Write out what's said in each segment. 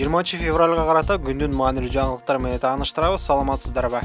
20 февралга карата күндүн маанилүү жаңылыктар менен тааныштырабыз. Саламатсыздарбы?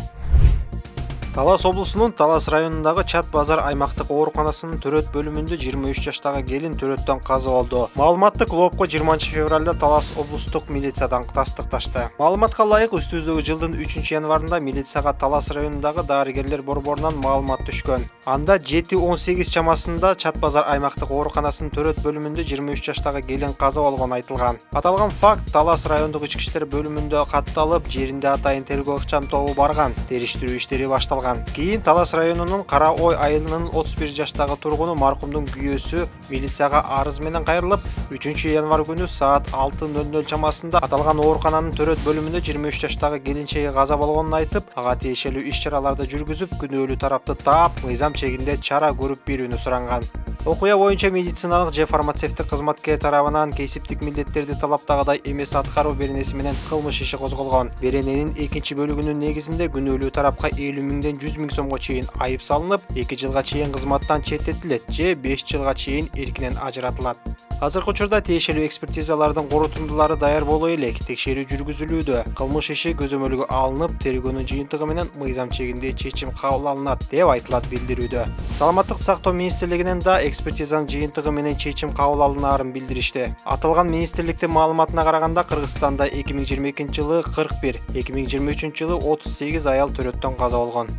Талас облусунун Талас районундагы Чат базар аймактык ооруканасынын төрөт бөлүмүндө 23 жаштагы келин төрөттөн каза болду. Маалыматты клубко 20 февралда Талас облустук милициядан тастыкташты. Маалыматка ылайык, үстүбүздөгү жылдын 3-январында милицияга Талас районундагы дарыгерлер борборунан маалымат түшкөн. Анда 7-18 чамасында Чат базар аймактык ооруканасынын төрөт бөлүмүндө 23 жаштагы келин каза болгону айтылган. Аталган факт Талас райондук ички иштер бөлүмүндө катталып, жеринде атайын тергөө ыкчам тобу барган. Териштирүү иштери башталган. Кийин Талас районунун Кара Ой айылынын 31 жаштагы тургуну маркумдун күйөөсү милицияга арыз менен кайрылып, 3-январ күнү саат 6:00 чамасында аталган оорукананын төрөт бөлүмүндө 23 жаштагы келинчеги каза болгонун айтып, ага тиешелүү иш-чараларды жүргүзүп, күнөөлүү тарапты таап, мыйзам чегинде чара көрүп берүүнү суранган. Окуя боюнча медициналык же фармацевтик кызматкер тарабынан кесиптик милдеттерди талаптагыдай эмес аткаруу беренеси менен кылмыш иши козголгон. Берененин экинчи бөлүгүнүн негизинде күнөөлүү тарапка 50 миңден 100 миң сомго чейин айып салынып, 2 жылга чейин кызматтан четтетилет же 5 жылга чейин эркинен ажыратылат. Азыркы учурда тиешелүү экспертизалардын корутундулары даяр боло элек, текшерүү жүргүзүлүүдө. Кылмыш иши көзөмөлгө алынып, тергөөнүн жыйынтыгы менен мыйзам чегинде чечим кабыл алынат, деп айтылат билдирүүдө. Саламаттык сактоо министрлигинен да экспертизанын жыйынтыгы менен чечим кабыл алынаарын билдиришти. Аталган министрликтин маалыматына караганда, Кыргызстанда 2022 жылы 41, 2023 жылы 38 аял төрөттөн каза болгон.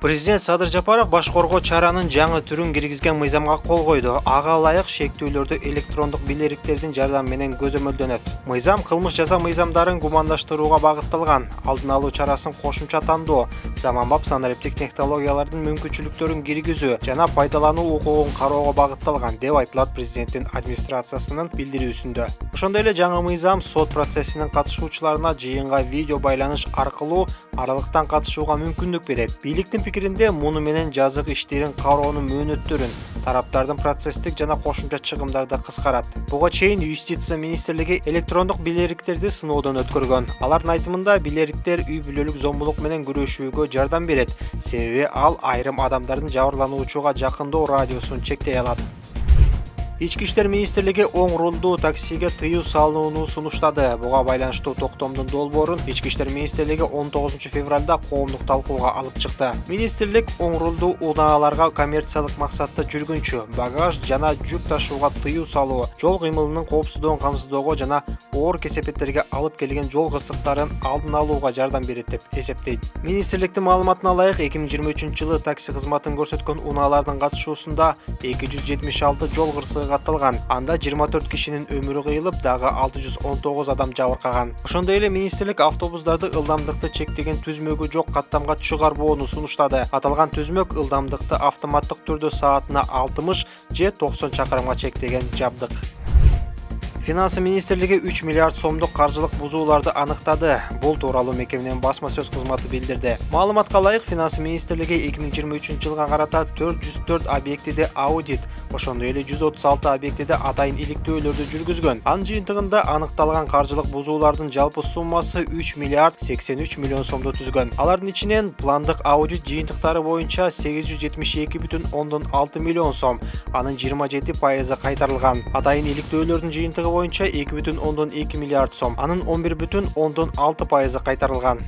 Президент Садыр Жапаров баш коргоо чаранын жаңы түрүн киргизген мыйзамга кол койду. Ага ылайык шектүүлөрдү электрондук билериктердин жардамы менен көзөмөлдөнөт. Мыйзам кылмыш жаза мыйзамдарын гумандаштырууга багытталган, алдын алуу чарасын кошумча тандоо, заманбап санариптик технологиялардын мүмкүнчүлүктөрүн киргизүү жана пайдалануу укугун кароого багытталган, деп айтылат президенттин администрациясынын билдирүүсүндө. Ошондой эле жаңы мыйзам сот процессинин катышуучуларына жыйынга видео байланыш аркылуу аралыктан катышууга мүмкүндүк берет. Бийликтин пикиринде муну менен жазык иштерин кароонун мөөнөттөрүн, тараптардын процесстик жана кошумча чыгымдарды кыскарат. Буга чейин Юстиция министрлиги электрондук билериктерди сыноодон өткөргөн. Алардын айтымында билериктер үй бүлөлүк зомбулук менен күрөшүүгө жардам берет, себеби ал айрым адамдардын жабырлануучуга жакындоо радиусун чектей алат. Ички иштер министрлиги оң рулдуу таксиге тыюу салынууну сунуштады. Буга байланыштуу токтомдун долбоорун Ички иштер министрлиги 19 февралда коомдук талкууга алып чыкты. Министрлик оң рулдуу унааларга коммерциялык максатта жүргүнчү, багаж жана жүк ташууга тыюу салуу, жол кыймылынын коопсуздугун камсыздоого жана оор кесепеттерге алып келген жол кырсыктарын алдын алууга жардам берет деп эсептейт. Министрликтин маалыматына ылайык, 2023 жылы такси кызматын көрсөткөн унаалардын катышуусунда 276 жол кырсыгы катталган. Анда 24 кишинин өмүрү кыйылып, дагы 619 адам жабыркаган. Ошондой эле министрлик автобустарды ылдамдыкты чектеген түзмөгү жок каттамга чыгарбоону сунуштады. Аталган түзмөк ылдамдыкты автоматтык түрдө саатына 60 же 90 чакырымга чектеген жабдык. Финансы министрлиги 3 миллиард сомдук каржылык бузууларды аныктады. Бул тууралуу мекеменин басма сөз кызматы билдирди. Маалыматка ылайык, Финансы министрлиги 2023 жылга карата 404 объектиде аудит, ошондой эле 136 объектиде атайын иликтөөлөрдү жүргүзгөн. Анын жыйынтыгында аныкталган каржылык бузуулардын жалпы суммасы 3 миллиард 83 миллион сомду түзгөн. Алардын ичинен пландык аудит жыйынтыктары боюнча 872,6 миллион сом, анын 27% кайтарылган. Атайын иликтөөлөрдүн жыйынтыгы боюнча 2,2 миллиард сом, анын 11,6% кайтарылган.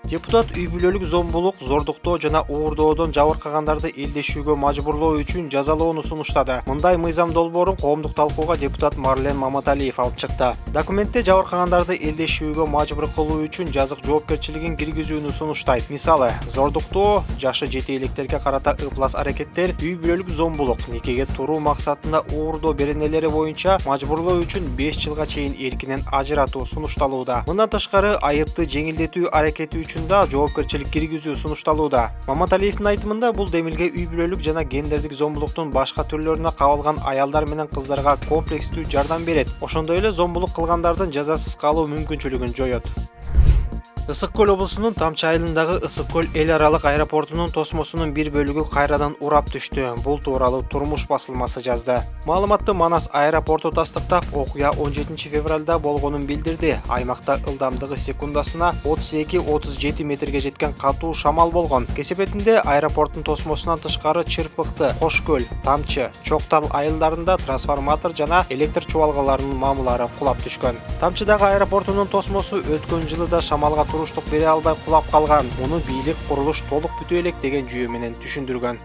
Депутат үй бүлөлүк зомбулук, зордуктоо жана уурдоодон жабыркагандарды элдешүүгө мажбурлоо үчүн жазалоону сунуштады. Мындай мыйзам долбоорун коомдук талкууга депутат Марлен Маматалиев алып чыкты. Документте жабыркагандарды элдешүүгө мажбур кылуу үчүн жазык жоопкерчилигин киргизүүнү сунуштайт. Мисалы, зордуктоо, жашы жете электерге карата ыплас аракеттер, үй бүлөлүк зомбулук, никеге туруу максатында уурдоо беренелери боюнча мажбурлоо үчүн 5 жылга чейин эркинен ажыратуу сунушталууда. Мындан тышкары айыпты жеңилдетүү аракети үчүн да жоопкерчилик киргизүү сунушталууда. Маматалиевдин айтымында бул демилге үй бүлөлүк жана гендердик зомбулуктун башка түрлөрүнө кабылган аялдар менен кыздарга комплекстүү жардам берет. Ошондой эле зомбулук кылгандардын жазасыз калуу мүмкүнчүлүгүн жоет. Ысык Көл облусунун Тамчы айылындагы Ысык Көл эл аралык аэропортунун тосмосунун бир бөлүгү кайрадан урап түштү. Бул тууралуу Турмуш басылмасы жазды. Маалыматты Манас аэропорту тастыктап, окуя 17 февралда болгонун билдирди. Аймакта ылдамдыгы секундасына 32-37 метрге жеткен катуу шамал болгон. Кесепетинде аэропорттун тосмосунан тышкары Чырпыкты, Кош Көл, Тамчы, Чоктал айылдарында трансформатор жана электр чубалгаларынын мамылары кулап түшкөн. Тамчыдагы аэропортунун тосмосу өткөн жылы да шамалга туруштук бере албай кулап калган. Муну бийлик курулуш толук бүтө элек деген жүйө менен түшүндүргөн.